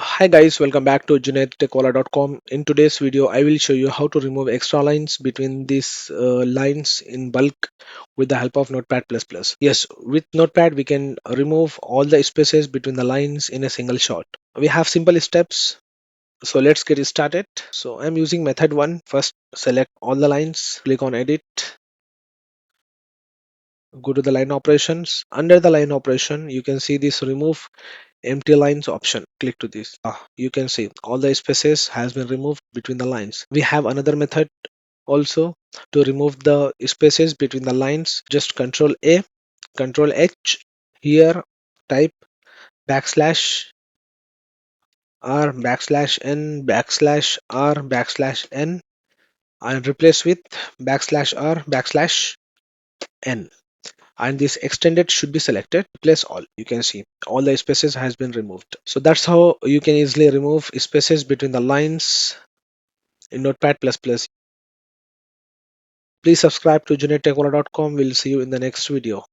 Hi guys, welcome back to Junaid TechWala.com. In today's video, I will show you how to remove extra lines between these lines in bulk with the help of Notepad++. Yes, with Notepad, we can remove all the spaces between the lines in a single shot. We have simple steps, so let's get started. So I'm using method 1. First, select all the lines, click on edit, go to the line operations. Under the line operation, you can see this remove empty lines option. Click to this. You can see all the spaces has been removed between the lines. We have another method also to remove the spaces between the lines. Just control A, control H. Here type backslash r backslash n backslash r backslash n and replace with backslash r backslash n, and this extended should be selected. Replace all. You can see all the spaces has been removed. So that's how you can easily remove spaces between the lines in Notepad++. Please subscribe to JunaidTechWala.com. We'll see you in the next video.